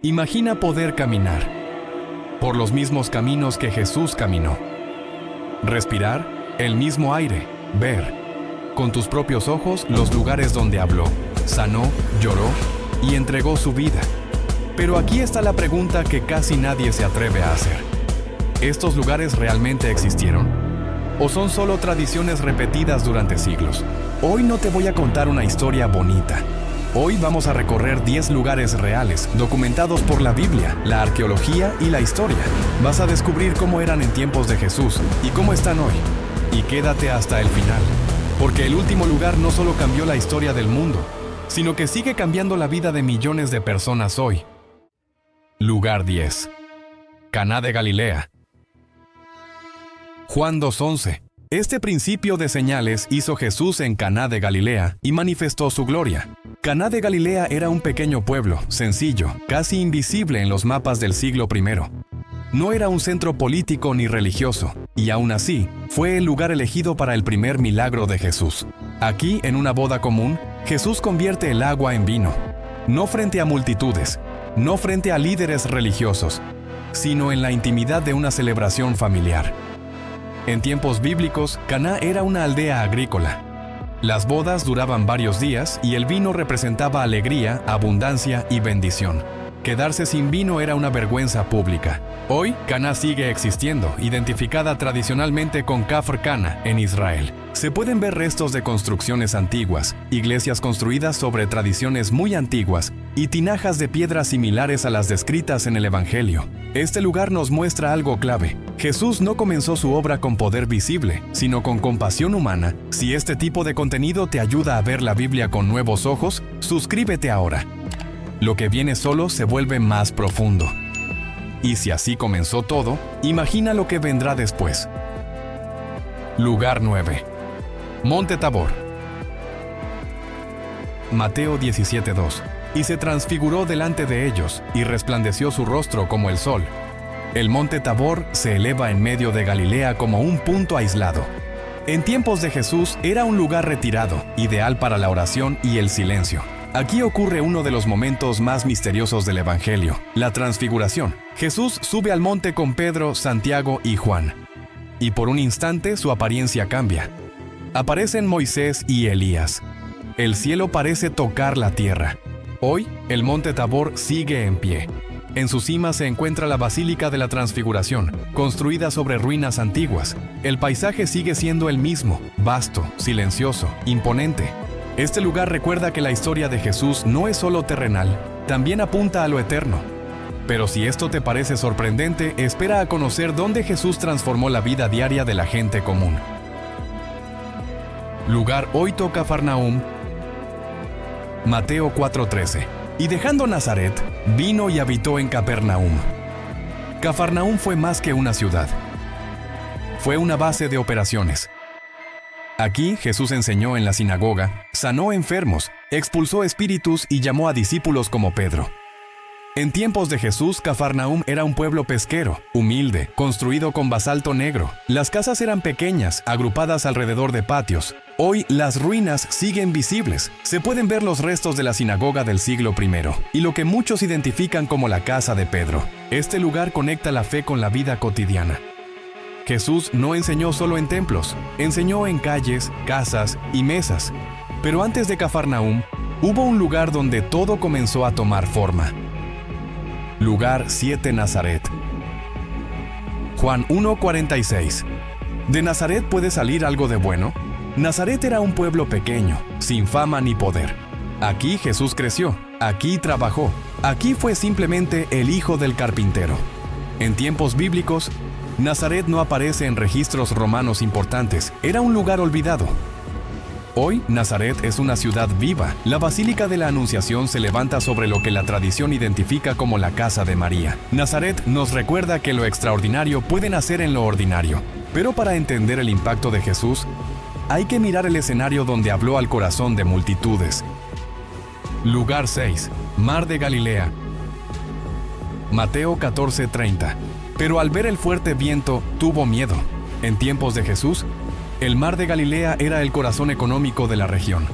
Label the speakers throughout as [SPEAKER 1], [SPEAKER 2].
[SPEAKER 1] Imagina poder caminar por los mismos caminos que Jesús caminó. Respirar el mismo aire, ver con tus propios ojos los lugares donde habló, sanó, lloró y entregó su vida. Pero aquí está la pregunta que casi nadie se atreve a hacer. ¿Estos lugares realmente existieron? ¿O son solo tradiciones repetidas durante siglos? Hoy no te voy a contar una historia bonita. Hoy vamos a recorrer 10 lugares reales, documentados por la Biblia, la arqueología y la historia. Vas a descubrir cómo eran en tiempos de Jesús y cómo están hoy. Y quédate hasta el final, porque el último lugar no solo cambió la historia del mundo, sino que sigue cambiando la vida de millones de personas hoy. Lugar 10. Caná de Galilea. Juan 2:11. Este principio de señales hizo Jesús en Caná de Galilea y manifestó su gloria. Caná de Galilea era un pequeño pueblo, sencillo, casi invisible en los mapas del siglo I. No era un centro político ni religioso, y aún así, fue el lugar elegido para el primer milagro de Jesús. Aquí, en una boda común, Jesús convierte el agua en vino. No frente a multitudes, no frente a líderes religiosos, sino en la intimidad de una celebración familiar. En tiempos bíblicos, Caná era una aldea agrícola. Las bodas duraban varios días y el vino representaba alegría, abundancia y bendición. Quedarse sin vino era una vergüenza pública. Hoy, Caná sigue existiendo, identificada tradicionalmente con Kafr Cana en Israel. Se pueden ver restos de construcciones antiguas, iglesias construidas sobre tradiciones muy antiguas y tinajas de piedra similares a las descritas en el Evangelio. Este lugar nos muestra algo clave. Jesús no comenzó su obra con poder visible, sino con compasión humana. Si este tipo de contenido te ayuda a ver la Biblia con nuevos ojos, suscríbete ahora. Lo que viene solo se vuelve más profundo. Y si así comenzó todo, imagina lo que vendrá después. Lugar 9. Monte Tabor. Mateo 17:2. Y se transfiguró delante de ellos, y resplandeció su rostro como el sol. El monte Tabor se eleva en medio de Galilea como un punto aislado. En tiempos de Jesús era un lugar retirado, ideal para la oración y el silencio. Aquí ocurre uno de los momentos más misteriosos del Evangelio, la transfiguración. Jesús sube al monte con Pedro, Santiago y Juan. Y por un instante su apariencia cambia. Aparecen Moisés y Elías. El cielo parece tocar la tierra. Hoy, el monte Tabor sigue en pie. En su cima se encuentra la Basílica de la Transfiguración, construida sobre ruinas antiguas. El paisaje sigue siendo el mismo, vasto, silencioso, imponente. Este lugar recuerda que la historia de Jesús no es solo terrenal, también apunta a lo eterno. Pero si esto te parece sorprendente, espera a conocer dónde Jesús transformó la vida diaria de la gente común. Lugar hoy toca Cafarnaúm. Mateo 4:13. Y dejando Nazaret, vino y habitó en Capernaum. Cafarnaúm fue más que una ciudad. Fue una base de operaciones. Aquí Jesús enseñó en la sinagoga, sanó enfermos, expulsó espíritus y llamó a discípulos como Pedro. En tiempos de Jesús, Cafarnaúm era un pueblo pesquero, humilde, construido con basalto negro. Las casas eran pequeñas, agrupadas alrededor de patios. Hoy las ruinas siguen visibles. Se pueden ver los restos de la sinagoga del siglo I y lo que muchos identifican como la casa de Pedro. Este lugar conecta la fe con la vida cotidiana. Jesús no enseñó solo en templos, enseñó en calles, casas y mesas. Pero antes de Cafarnaúm, hubo un lugar donde todo comenzó a tomar forma. Lugar 7. Nazaret. Juan 1:46. ¿De Nazaret puede salir algo de bueno? Nazaret era un pueblo pequeño, sin fama ni poder. Aquí Jesús creció, aquí trabajó, aquí fue simplemente el hijo del carpintero. En tiempos bíblicos, Nazaret no aparece en registros romanos importantes, era un lugar olvidado. Hoy, Nazaret es una ciudad viva. La Basílica de la Anunciación se levanta sobre lo que la tradición identifica como la casa de María. Nazaret nos recuerda que lo extraordinario puede nacer en lo ordinario. Pero para entender el impacto de Jesús, hay que mirar el escenario donde habló al corazón de multitudes. Lugar 6. Mar de Galilea. Mateo 14:30. Pero al ver el fuerte viento, tuvo miedo. En tiempos de Jesús, el mar de Galilea era el corazón económico de la región.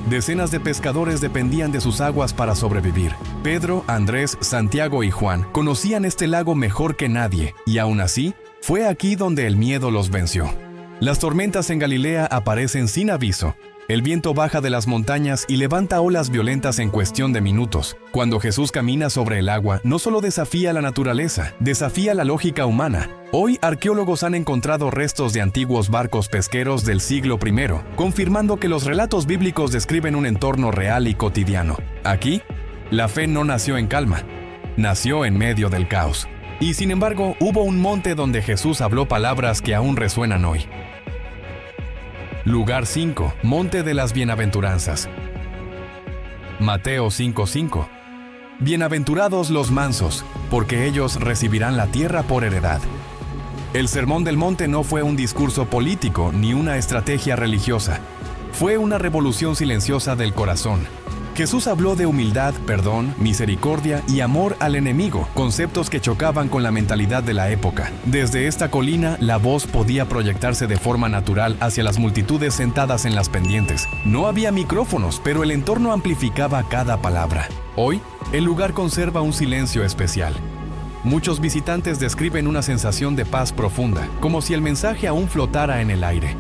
[SPEAKER 1] Decenas de pescadores dependían de sus aguas para sobrevivir. Pedro, Andrés, Santiago y Juan conocían este lago mejor que nadie, y aún así, fue aquí donde el miedo los venció. Las tormentas en Galilea aparecen sin aviso. El viento baja de las montañas y levanta olas violentas en cuestión de minutos. Cuando Jesús camina sobre el agua, no solo desafía la naturaleza, desafía la lógica humana. Hoy, arqueólogos han encontrado restos de antiguos barcos pesqueros del siglo I, confirmando que los relatos bíblicos describen un entorno real y cotidiano. Aquí, la fe no nació en calma, nació en medio del caos. Y sin embargo, hubo un monte donde Jesús habló palabras que aún resuenan hoy. Lugar 5. Monte de las Bienaventuranzas. Mateo 5:5. Bienaventurados los mansos, porque ellos recibirán la tierra por heredad. El Sermón del Monte no fue un discurso político ni una estrategia religiosa. Fue una revolución silenciosa del corazón. Jesús habló de humildad, perdón, misericordia y amor al enemigo, conceptos que chocaban con la mentalidad de la época. Desde esta colina, la voz podía proyectarse de forma natural hacia las multitudes sentadas en las pendientes. No había micrófonos, pero el entorno amplificaba cada palabra. Hoy, el lugar conserva un silencio especial. Muchos visitantes describen una sensación de paz profunda, como si el mensaje aún flotara en el aire.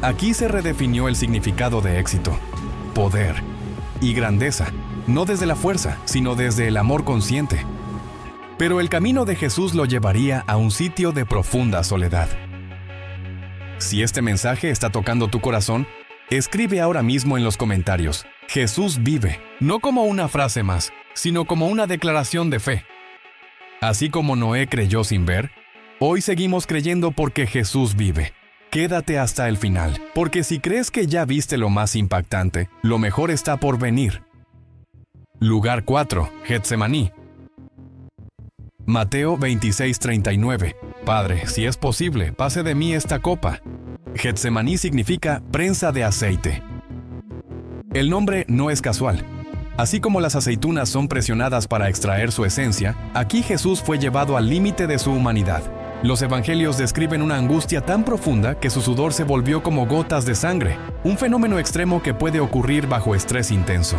[SPEAKER 1] Aquí se redefinió el significado de éxito, poder y grandeza, no desde la fuerza, sino desde el amor consciente. Pero el camino de Jesús lo llevaría a un sitio de profunda soledad. Si este mensaje está tocando tu corazón, escribe ahora mismo en los comentarios: Jesús vive, no como una frase más, sino como una declaración de fe. Así como Noé creyó sin ver, hoy seguimos creyendo porque Jesús vive. Quédate hasta el final, porque si crees que ya viste lo más impactante, lo mejor está por venir. Lugar 4. Getsemaní. Mateo 26:39. Padre, si es posible, pase de mí esta copa. Getsemaní significa prensa de aceite. El nombre no es casual. Así como las aceitunas son presionadas para extraer su esencia, aquí Jesús fue llevado al límite de su humanidad. Los evangelios describen una angustia tan profunda que su sudor se volvió como gotas de sangre, un fenómeno extremo que puede ocurrir bajo estrés intenso.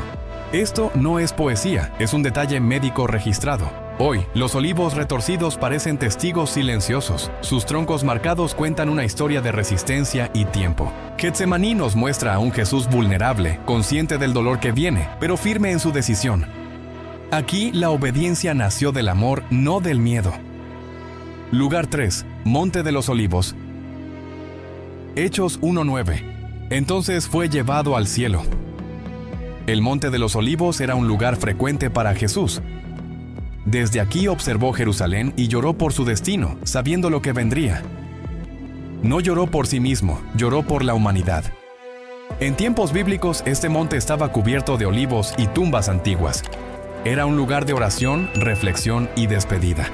[SPEAKER 1] Esto no es poesía, es un detalle médico registrado. Hoy, los olivos retorcidos parecen testigos silenciosos. Sus troncos marcados cuentan una historia de resistencia y tiempo. Getsemaní nos muestra a un Jesús vulnerable, consciente del dolor que viene, pero firme en su decisión. Aquí, la obediencia nació del amor, no del miedo. Lugar 3. Monte de los Olivos. Hechos 1:9. Entonces fue llevado al cielo. El Monte de los Olivos era un lugar frecuente para Jesús. Desde aquí observó Jerusalén y lloró por su destino, sabiendo lo que vendría. No lloró por sí mismo, lloró por la humanidad. En tiempos bíblicos, este monte estaba cubierto de olivos y tumbas antiguas. Era un lugar de oración, reflexión y despedida.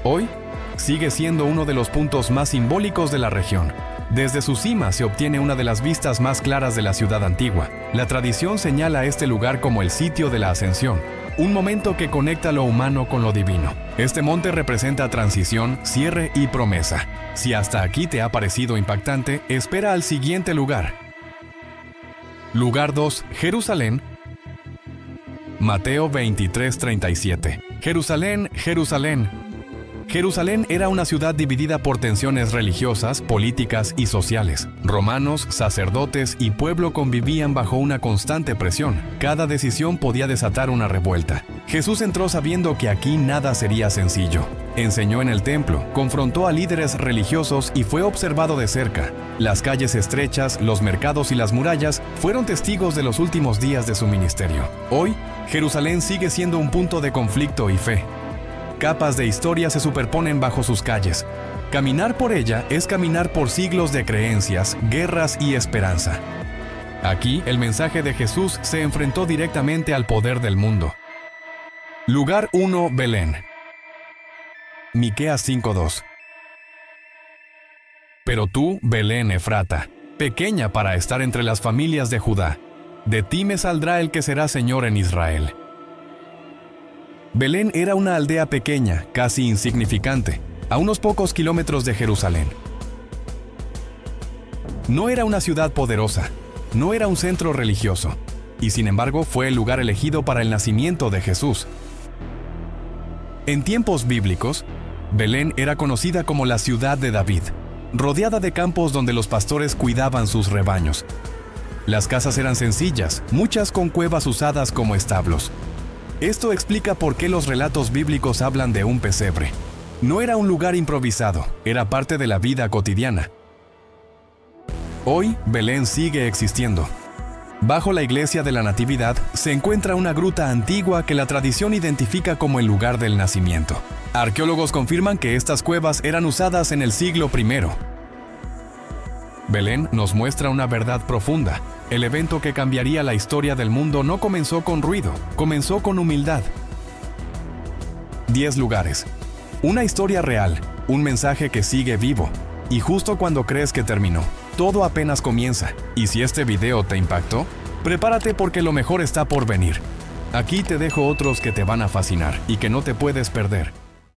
[SPEAKER 1] Hoy, sigue siendo uno de los puntos más simbólicos de la región. Desde su cima se obtiene una de las vistas más claras de la ciudad antigua. La tradición señala este lugar como el sitio de la ascensión, un momento que conecta lo humano con lo divino. Este monte representa transición, cierre y promesa. Si hasta aquí te ha parecido impactante, espera al siguiente lugar. Lugar 2. Jerusalén. Mateo 23:37. Jerusalén, Jerusalén. Jerusalén era una ciudad dividida por tensiones religiosas, políticas y sociales. Romanos, sacerdotes y pueblo convivían bajo una constante presión. Cada decisión podía desatar una revuelta. Jesús entró sabiendo que aquí nada sería sencillo. Enseñó en el templo, confrontó a líderes religiosos y fue observado de cerca. Las calles estrechas, los mercados y las murallas fueron testigos de los últimos días de su ministerio. Hoy, Jerusalén sigue siendo un punto de conflicto y fe. Capas de historia se superponen bajo sus calles. Caminar por ella es caminar por siglos de creencias, guerras y esperanza. Aquí, el mensaje de Jesús se enfrentó directamente al poder del mundo. Lugar 1. Belén. Miqueas 5:2. Pero tú, Belén Efrata, pequeña para estar entre las familias de Judá, de ti me saldrá el que será Señor en Israel. Belén era una aldea pequeña, casi insignificante, a unos pocos kilómetros de Jerusalén. No era una ciudad poderosa, no era un centro religioso, y sin embargo fue el lugar elegido para el nacimiento de Jesús. En tiempos bíblicos, Belén era conocida como la ciudad de David, rodeada de campos donde los pastores cuidaban sus rebaños. Las casas eran sencillas, muchas con cuevas usadas como establos. Esto explica por qué los relatos bíblicos hablan de un pesebre. No era un lugar improvisado, era parte de la vida cotidiana. Hoy, Belén sigue existiendo. Bajo la iglesia de la Natividad se encuentra una gruta antigua que la tradición identifica como el lugar del nacimiento. Arqueólogos confirman que estas cuevas eran usadas en el siglo I. Belén nos muestra una verdad profunda. El evento que cambiaría la historia del mundo no comenzó con ruido, comenzó con humildad. 10 lugares. Una historia real, un mensaje que sigue vivo. Y justo cuando crees que terminó, todo apenas comienza. Y si este video te impactó, prepárate porque lo mejor está por venir. Aquí te dejo otros que te van a fascinar y que no te puedes perder.